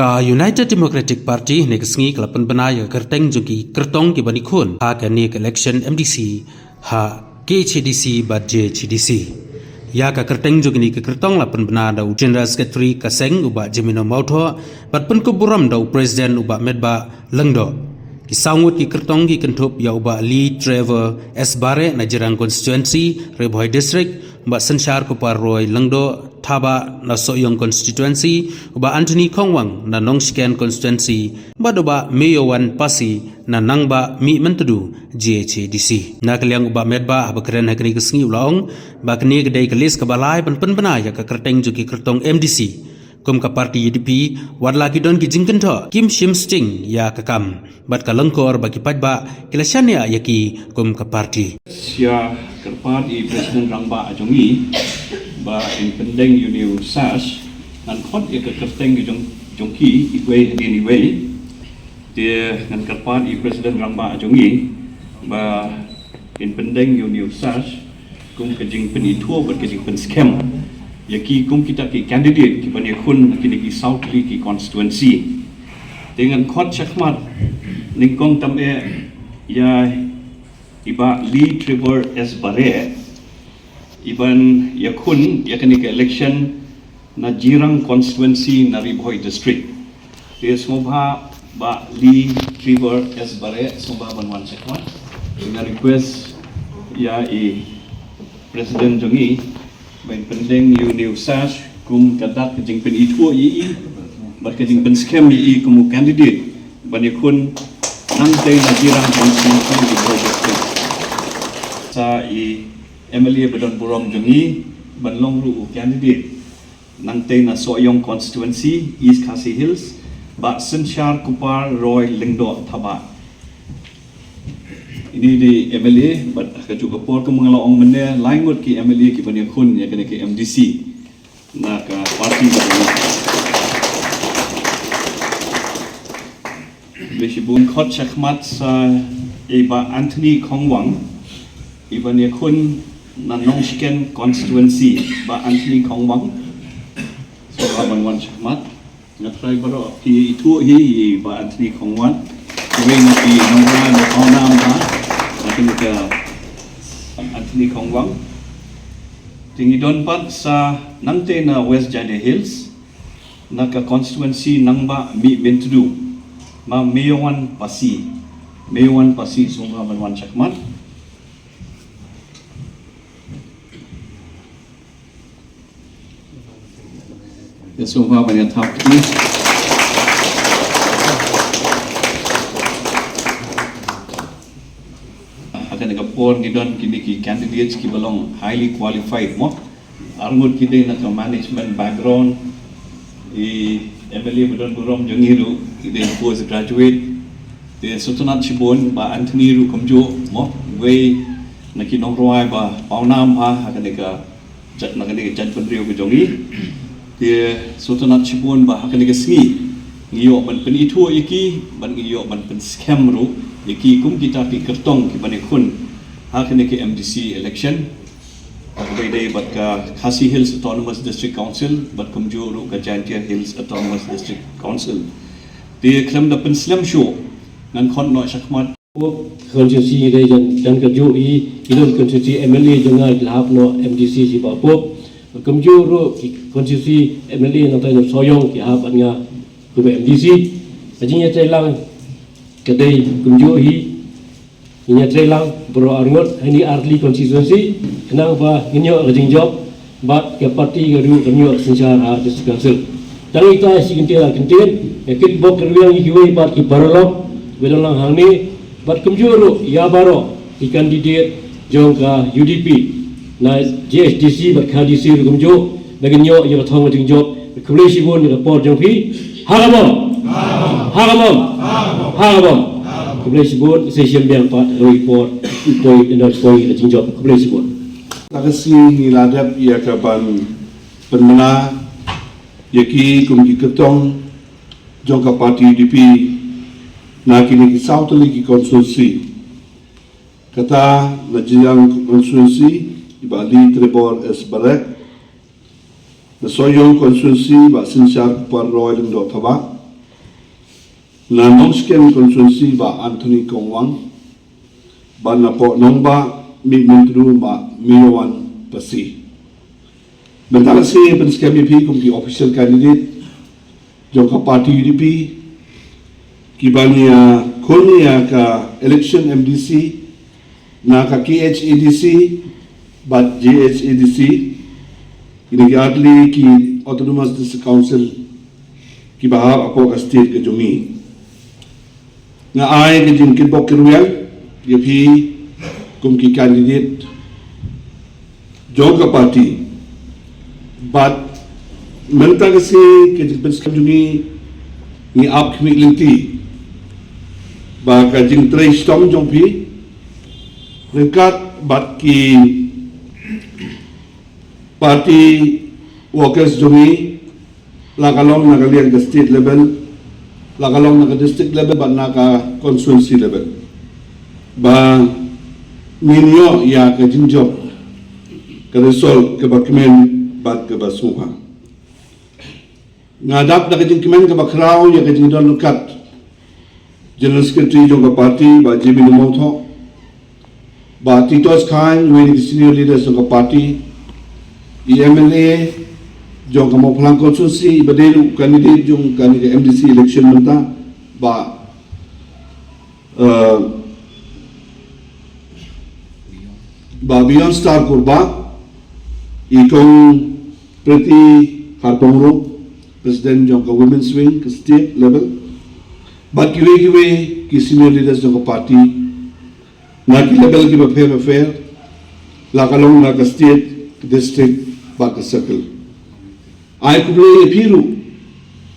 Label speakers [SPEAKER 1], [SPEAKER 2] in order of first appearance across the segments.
[SPEAKER 1] Ka United Democratic Party negasngi kelapan benaya kerteng juki kertong ki banikun ha kani election MDC ha KCDC badje CDC ya ka kerteng juki ni ke kertong lapan benada u General Secretary kaseng uba Jemino Mautho pat pen kuburam da u President uba Medba Lengdo ki sangut ki kertong ki kentup ya uba Lee Trevor S Bare na Jirang Constituency Rebhoi District uba Sensyar Kupar Roy Lengdo Thaba na Soyong Constituency uba Anthony Kongwang na Nongshiken Constituency uba Meyowan Pasi na Nangba Mi Mentudu GHDC na kaliang uba Medba habakren hakni kesngi ulaong ba kni gedai kelis kebalai penpena ya ka kerteng juki kertong MDC kum ka parti UDP wadla ki don ki jingkento Kim Shim Sting ya kakam bat ka lengkor bagi padba kilasyania yaki kum ka parti
[SPEAKER 2] sia kerpat i Presiden Rangba Ajongi ba in pendeng uniu sas nan khot e ke kerteng ki jongki iwe anyway dia nan kerpat i Presiden Rangba Ajongi ba in pendeng uniu sas kum ke jing pen itu bat ke jing pen scam yaki kum kita ki candidate ki bani khun kini ki South Lee ki constituency dengan khot chakmat ningkong tam e ya iba Lee Trevor S Bare iban yakun yakani ke election na Jirang constituency na Rebhoi district dia semua ba Lee Trevor S Bare semua banwan chakmat dengan request ya Presiden Jongi bain pendeng new sas kum kadak jingpen itu bar ke jingpen scam kum candidate bani kun nantai na Jirang constituency Rebhoi district sa MLA Bedon Burom Jongi banlong ru candidate nantai na Soyong constituency East Khasi Hills ba Sensyar Kupar Roy Lengdo Thaba ini di MLA bat ka juga por ke mengalong mende laingot ki MLA ki bani khun ya kene ke MDC na ka parti Bishibun khot chakmat sa iba Anthony Kongwang iba ni khun na Nongshiken constituency ba Anthony Kongwang so banwan chakmat ngatrai baro ki itu hi ba Anthony Kongwang wing ki nomor na onam ba natin ka Anthony Kongwang tingi don pat sa nangte na West Jade Hills na ka constituency Nangba Mi Mentudu ma Meyowan Pasi sumba banwan chakmat sumba banyak thap ni akan kapor ni don kini ki candidates ki belong highly qualified mo arngut kini na management background MLA Bedon Burom Jongiru ide post graduate de Sutunat Chibon ba Anthony Ru Komjo mo we na ki nongroai ba paunam ha akan jat na kani jat pendrio ke jongi de Sutunat Chibon ba akan sngi ngiyo ban pen itu iki ban ngiyo ban pen scam ru iki kum kita pi kertong ki bani khun ha kene ke MDC election abai dei bat ka Khasi Hills Autonomous District Council bat kum jo ru ka Jantia Hills Autonomous District Council de klam da pen slam show nan khon no shakmat
[SPEAKER 3] constituency dei jan ka jo idon constituency MLA jonga lahap no MDC si ba pop kum jo ru constituency MLA na tai no Soyong ki hap anya ku MDC ajinya telang kedai kunjo inya trelang bro arngot ini arli constituency kenang ba inyo rajing job ba ke parti garu kanyo Sensyar ha district council tang ita sigintela kinten ekit bok kerwiang ikiwe ba ki barolok bedolang hangni bat kumjuro ya baro di candidate jong ka UDP na JHDC ba KDC kumjo baginyo ya thong rajing job kuleshi bon ni por jong phi hagamom Kemudian sebut session yang part report point jinjok kemudian sebut.
[SPEAKER 4] Takasi niladap ia kaban penmena yaki kumki ketong jongka parti UDP na kini ki South Lee constituency kata na Jirang constituency iba Lee Trevor S Bare na Soyong constituency ba Sensyar Kupar Roy Lengdo Thaba na nongsken konstitusi ba Anthony Kongwang ba na po nong ba mi mentru ba Mirawan Pasi. Bentang si penskam UDP kum ki official candidate jongka parti UDP kibania konia ka election MDC na ka KHADC but JHADC ini adli ki autonomous district council ki bahar apo ka state ke jumi nga ay ke jing kit bok kirwel yapi kum ki candidate jongka party but menta kasi ke jing penskam jumi ni ap kmi linti ba ka jing tray stom jongpi Rekat bat ki party workers jumi lakalong nakalian ke state level, lakalong naka district level, bat naka constituency level. Ba minyo ya ke jinjok ke resol ke bakmen bat ke basuha. Ngadap naka jingkimen ke bakraw ya ke jingdon lukat. General Secretary jong ke party ba Jimmy Nomotho. Ba Titos Khan, when the senior leaders of the party, the MLA, John Kamoplang Constituency, Badelu candidate, John candidate MDC election menta, ba Beyond Star Kurba, Ikong Preti Harpongro, President John Women's Wing, state level, but kiwe ki senior leaders of the party. Naki level ki affair lakalong na ka state district ba ka circle ay kuble piru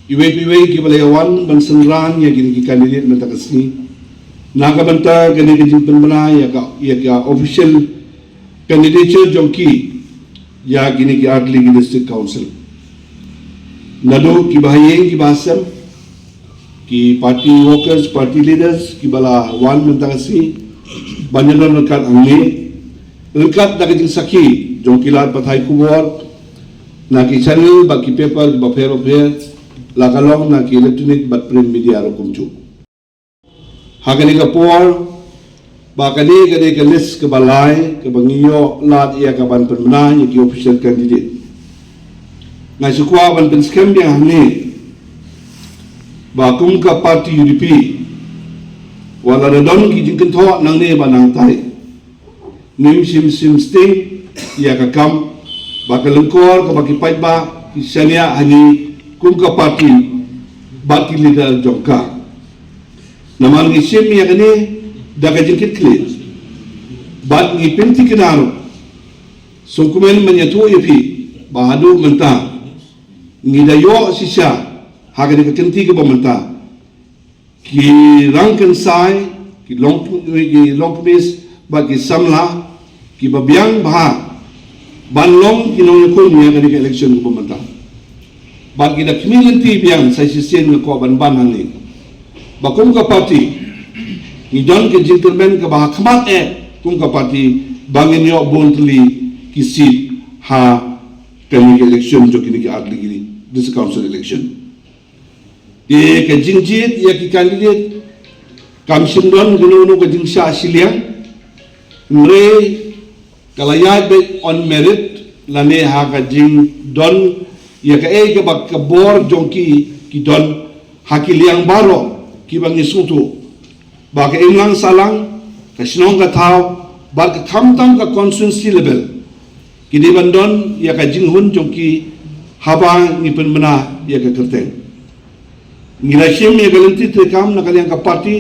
[SPEAKER 4] iwe ki balayawan bansangran ya gini ki candidate menta kasni naga banta gani ki jimpen bana ya ka official candidature jongki ya gini ki adli ki district council nado ki bahayeng ki basam ki party workers party leaders ki bala wan menta kasni banyaran rekat angni rekat da kajing saki jong kilat pathai kubor na ki channel ba ki paper ba fair lakalong na ki electronic but print media ro kumchu hagani ka por ba kani ka list ke balai ke bangiyo lat ia ka ban permana ki official candidate ngai sukwa ban pen scam yang ni ba kum ka party UDP wala radon ki jingken tho nang ne banang tai nim sim sting ya ka kam ba ka lengkor ka baki pait ba ki sania hani kum ka party baki leader jongka naman ni sim ya kani da ka jingket clear bat ni penti kinaro so kumen manyatu yapi ba hadu menta ni da yo sisa hagani ka kenti ka ba menta ki rangkan sai ki longkmis ba ki samla ki babiang bah banlong ki nong ko niya kani election ko manta ba ki da community biang sai sisen ko ban hangi ba kum ka party ni don ke gentleman ka ba khmat kum ka party bangin yo boldly ki seat ha kani election jo kini ki adli gini this council election ke jingjit ya ki candidate kamsin don gunu ke jingsa asiliang ngre kalayat be on merit lane ha ka jing don ya ka ke bak ka bor jongki ki don hakiliang baro ki bang isutu ba ka imlang salang ka sinong ka thaw ba ka thamtam ka constituency level ki di bandon ya ka jinghun jongki haba ni penmana ya ka kerteng Ngilasim ya galanti tekam nak kalian ke parti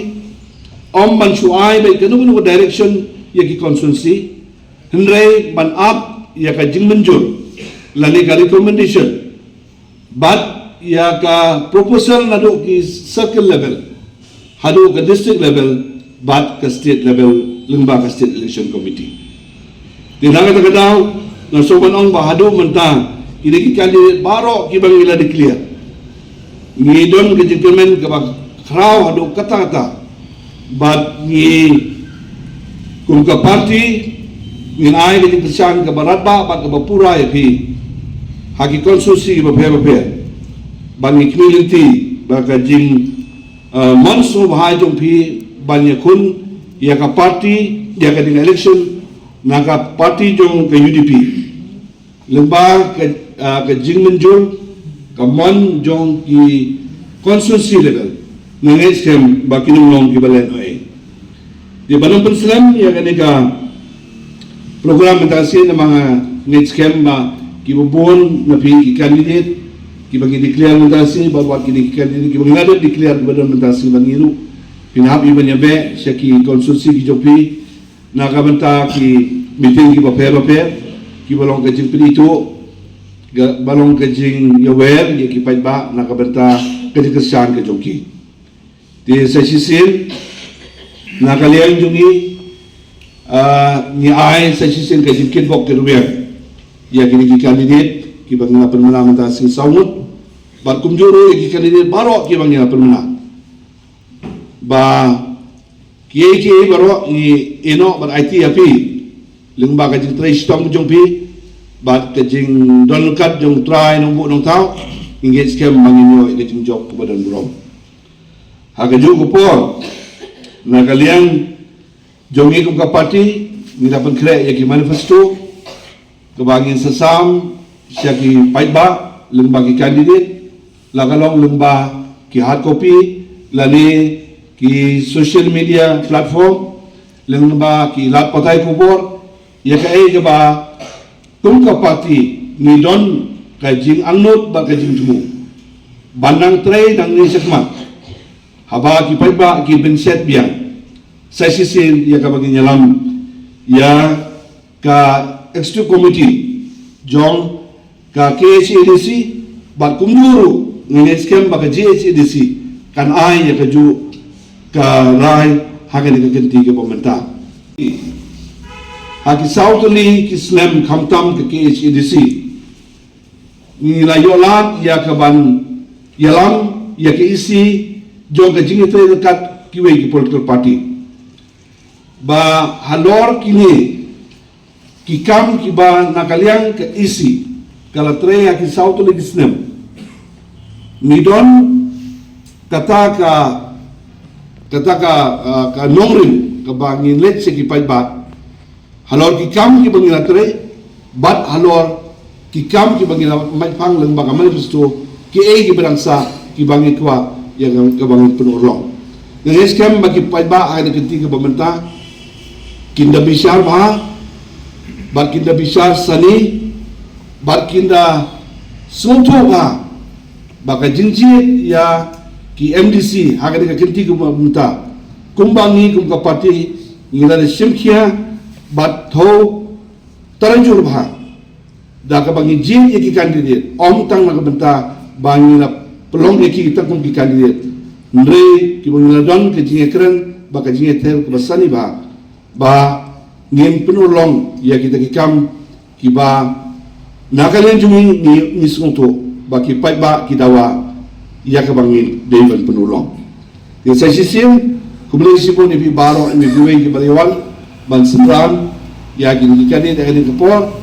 [SPEAKER 4] om ban suai baik kenu direction ya ki constituency hendrai ban up ya ka jing menjur lani ka recommendation but ya ka proposal nadu ki circle level hadu ka district level but ka state level lembaga state election committee tindakan terkadang na soban ong bahadu mentang ini ki candidate baro ki bang ila declare ni don ke gentleman ke bak kraw hadu kata-kata but ni kum ka party ni ai ke persian ke barat ba ke bapura ya pi haki konstitusi ke bapia ban ni community ba ka jing monso bahai jong pi banyak kun ya ka party ya ka ding election na ka party jong ka UDP lemba ka jing menjul ka mon jong ki constituency level nangis kem bakinung long ki balen oi di banong penslam ya ka ka program mentasi na mga next kem ba ki bubon na pi ki candidate ki bagi declare mentasi baru ki candidate ki bagi ngadat declare badan mentasi bangiru pinahap iban yabe siya ki konsulsi ki jopi nakabanta ki meeting ki paper ki balong kajing pinito balong kajing yawer ya ki paitba nakabanta kajing kesan ke joki di sesisin nakaliang jungi ni ai sesisin kajing kitbok ke ruwer ya ki candidate ki bagi na permenang mentasi saumut bar kumjuru ki candidate barok ki bagi na permenang ba kiai baru ino bar IT api lengba kajing trai stong jong pi ba kajing don kat jong trai nong bu nong tau engage kem manginyo kajing job kepada burom ha kaju kupor na kalian jongi kum ka parti ni dapat kre ya ki manifesto kebangin sesam syaki paitba lengba ki candidate lagalong lengba ki hard copy lani ki social media platform lengba ki lat patai kubor ya ka ke ba tum ka parti ni don kajing angnut ba kajing tumu banang trai dang ni sekmat haba ki paiba ki benset biang sesisin ya ka bagi nyalam ya ka executive committee jong ka KHADC ba kumjuru ngene skem ba ka GHADC kan ai ya ka ju ka rai hagan ka kenti ke pemerintah haki sautuli ki slam khamtam ke KHADC ni la yolat ya ka ban yalam ya ke isi jong ka jingi tre dekat kiwe ki political party ba halor kini ki kam ki ba nakaliang ke isi kala tre ya ki sautuli ki slam ni don kata ka nongrin ka bangin let se ki paiba halor ki kam ki bangin atre bat halor ki kam ki bangin mai pang leng ba ka manifesto ki ki berangsa ki bangin kwa yang ka bangin penurong nges kam ba ki paiba ada ketiga pemerintah kinda bisar ba bat kinda bisar sani bat kinda sunto ba baka jinji ya ki MDC haga de kenti ko munta kumbangi kum ka parti ngila de simkhia bat tho taranjur bha da ka bangi jin ki candidate om tang na benta bangi na pelong ki ta kum ki candidate ndre ki bangila don ke jinge kren baka jinge ter ko basani ba ngin penulong ya kita ki kam ki ba nakalen jumi ni sunto ba ki pai ba ki dawa ya ka bangin devan penulong yang saya sisim kemudian sipon ni baro ni biwe ki baliwan ban sedran ya ki kani dengan kepor